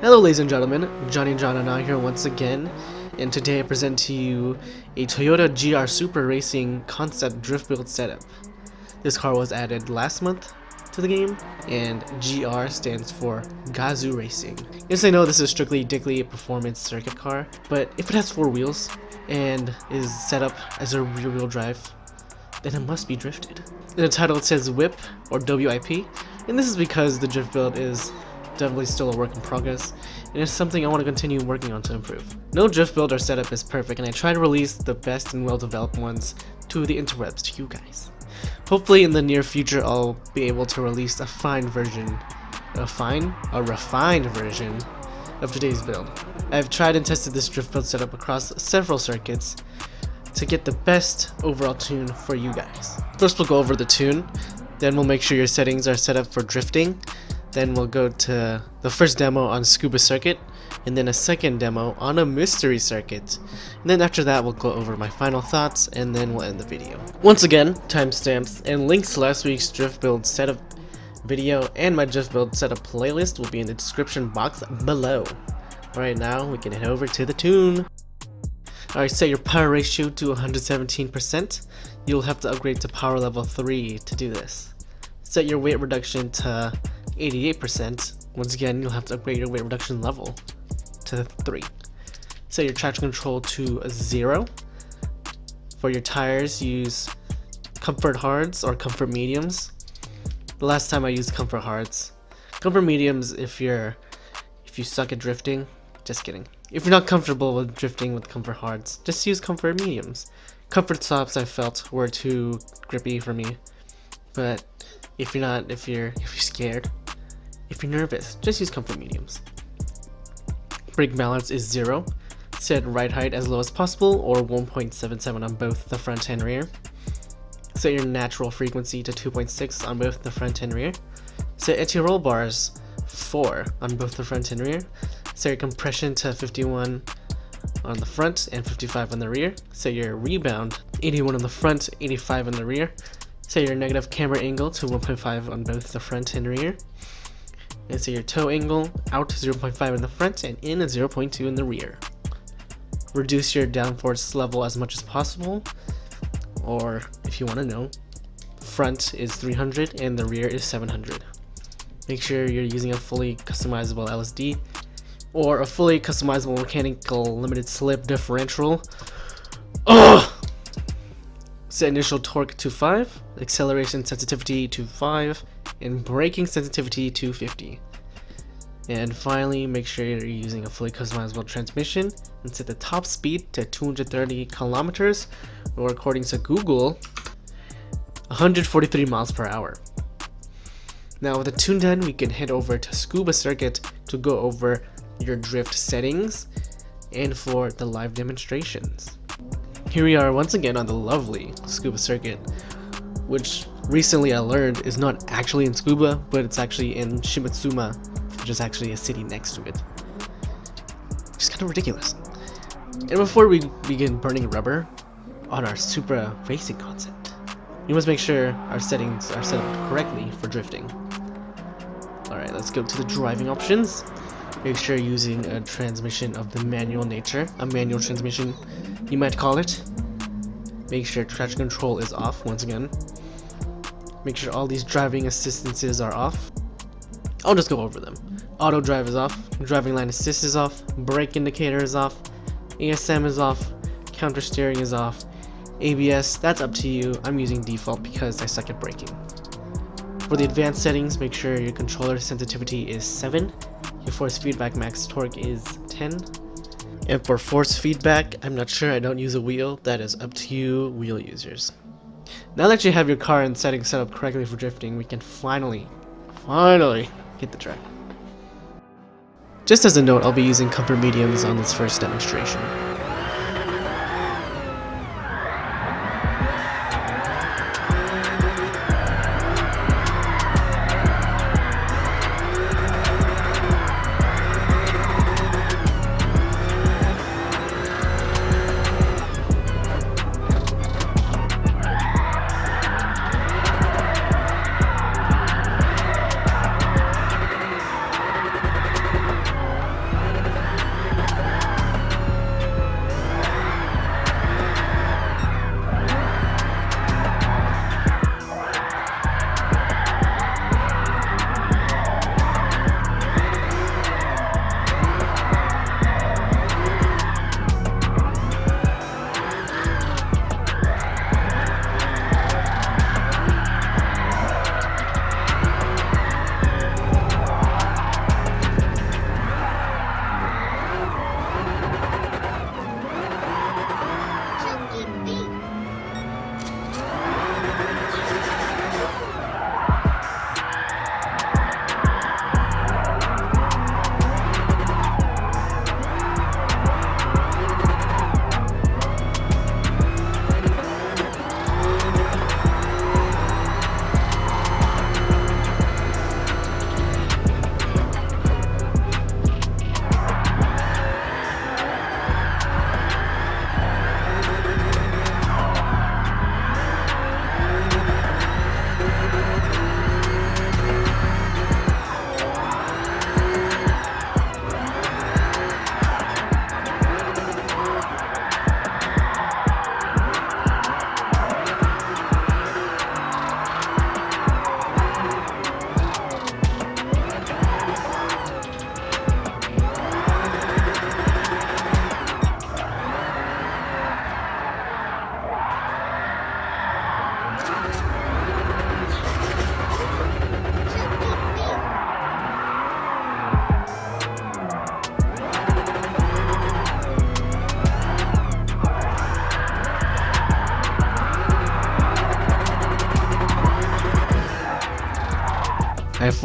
Hello ladies and gentlemen, Johnny and John are now here once again, and today I present to you a Toyota GR Supra Racing concept drift build setup. This car was added last month to the game, and GR stands for Gazoo Racing. Yes, I know this is strictly a performance circuit car, but if it has 4 wheels and is set up as a rear wheel drive, then it must be drifted. In the title it says WHIP or WIP, and this is because the drift build is definitely still a work in progress, and it's something I want to continue working on to improve. No drift build or setup is perfect, and I try to release the best and well-developed ones to the interwebs, to you guys. Hopefully in the near future I'll be able to release a refined version of today's build. I've tried and tested this drift build setup across several circuits to get the best overall tune for you guys. First we'll go over the tune, then we'll make sure your settings are set up for drifting. Then we'll go to the first demo on Tsukuba Circuit, and then a second demo on a mystery circuit. And then after that we'll go over my final thoughts, and then we'll end the video. Once again, timestamps and links to last week's drift build setup video and my drift build setup playlist will be in the description box below. Alright, now we can head over to the tune. Alright, set your power ratio to 117%. You'll have to upgrade to power level 3 to do this. Set your weight reduction to 88%. Once again, you'll have to upgrade your weight reduction level to 3. Set your traction control to 0. For your tires, use comfort hards or comfort mediums. The last time I used comfort hards. Comfort mediums if you suck at drifting. Just kidding. If you're not comfortable with drifting with comfort hards, just use comfort mediums. Comfort softs I felt were too grippy for me, but if you're scared, if you're nervous, just use comfort mediums. Brake balance is 0. Set ride height as low as possible, or 1.77 on both the front and rear. Set your natural frequency to 2.6 on both the front and rear. Set anti-roll bars 4 on both the front and rear. Set your compression to 51 on the front and 55 on the rear. Set your rebound 81 on the front, 85 on the rear. Set your negative camber angle to 1.5 on both the front and rear. And set your toe angle out 0.5 in the front and in 0.2 in the rear. Reduce your downforce level as much as possible, or if you want to know, front is 300 and the rear is 700. Make sure you're using a fully customizable LSD or a fully customizable mechanical limited slip differential. Ugh! Set initial torque to 5, acceleration sensitivity to 5, and braking sensitivity to 50. And finally, make sure you're using a fully customizable transmission and set the top speed to 230 kilometers, or according to Google, 143 miles per hour. Now with the tune done, we can head over to Tsukuba Circuit to go over your drift settings and for the live demonstrations. Here we are once again on the lovely Tsukuba Circuit, which recently I learned is not actually in Tsukuba, but it's actually in Shimetsuma, which is actually a city next to it. It's kind of ridiculous. And before we begin burning rubber on our Supra racing concept, you must make sure our settings are set up correctly for drifting. Alright, let's go to the driving options. Make sure you're using a transmission of the manual nature, a manual transmission you might call it. Make sure traction control is off once again. Make sure all these driving assistances are off. I'll just go over them. Auto drive is off, driving line assist is off, brake indicator is off, ASM is off, counter steering is off, ABS, that's up to you. I'm using default because I suck at braking. For the advanced settings, make sure your controller sensitivity is 7, your force feedback max torque is 10, and for force feedback, I'm not sure, I don't use a wheel, that is up to you wheel users. Now that you have your car and settings set up correctly for drifting, we can finally hit the track. Just as a note, I'll be using comfort mediums on this first demonstration.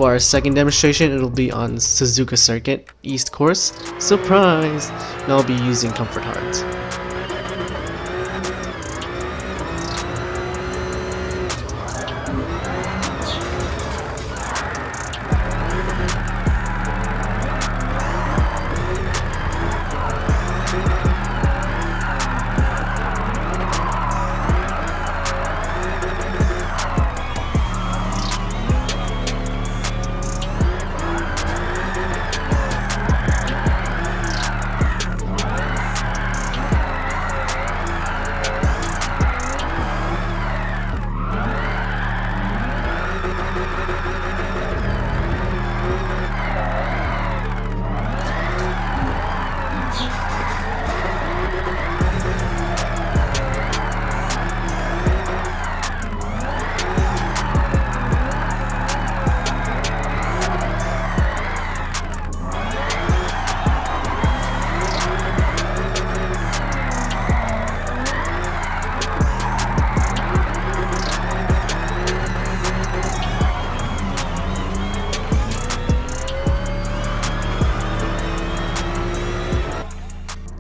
for our second demonstration, it'll be on Suzuka Circuit, East Course. Surprise! And I'll be using comfort hards.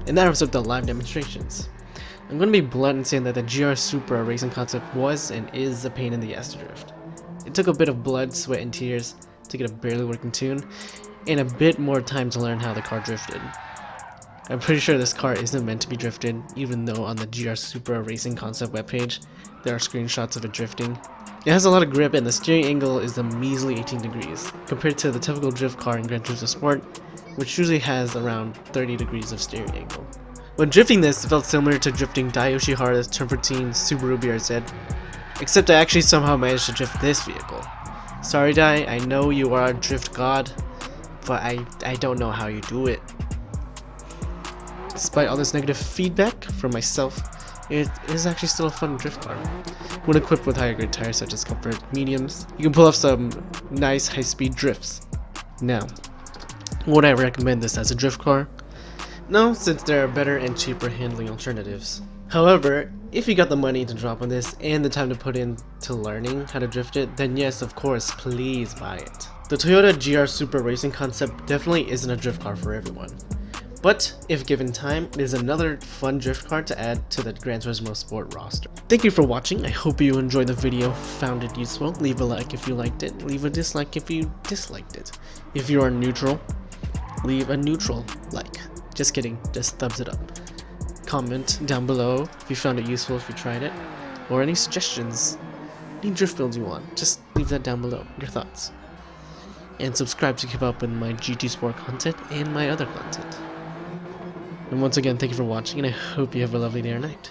And that wraps up the live demonstrations. I'm going to be blunt in saying that the GR Supra racing concept was and is a pain in the ass to drift. It took a bit of blood, sweat, and tears to get a barely working tune, and a bit more time to learn how the car drifted. I'm pretty sure this car isn't meant to be drifted, even though on the GR Supra racing concept webpage, there are screenshots of it drifting. It has a lot of grip and the steering angle is a measly 18 degrees, compared to the typical drift car in Gran Turismo Sport, which usually has around 30 degrees of steering angle. When drifting this, it felt similar to drifting Dai Yoshihara's Turn 14 Subaru BRZ, except I actually somehow managed to drift this vehicle. Sorry Dai, I know you are a drift god, but I don't know how you do it. Despite all this negative feedback from myself, it is actually still a fun drift car. When equipped with higher grade tires such as Comfort Mediums, you can pull off some nice high-speed drifts. Now, would I recommend this as a drift car? No, since there are better and cheaper handling alternatives. However, if you got the money to drop on this and the time to put into learning how to drift it, then yes, of course, please buy it. The Toyota GR Supra racing concept definitely isn't a drift car for everyone. But, if given time, it is another fun drift car to add to the Gran Turismo Sport roster. Thank you for watching. I hope you enjoyed the video, found it useful. Leave a like if you liked it, leave a dislike if you disliked it. If you are neutral, leave a neutral like. Just kidding, just thumbs it up. Comment down below if you found it useful, if you tried it, or any suggestions, any drift builds you want. Just leave that down below, your thoughts. And subscribe to keep up with my GT Sport content and my other content. And once again, thank you for watching, and I hope you have a lovely day or night.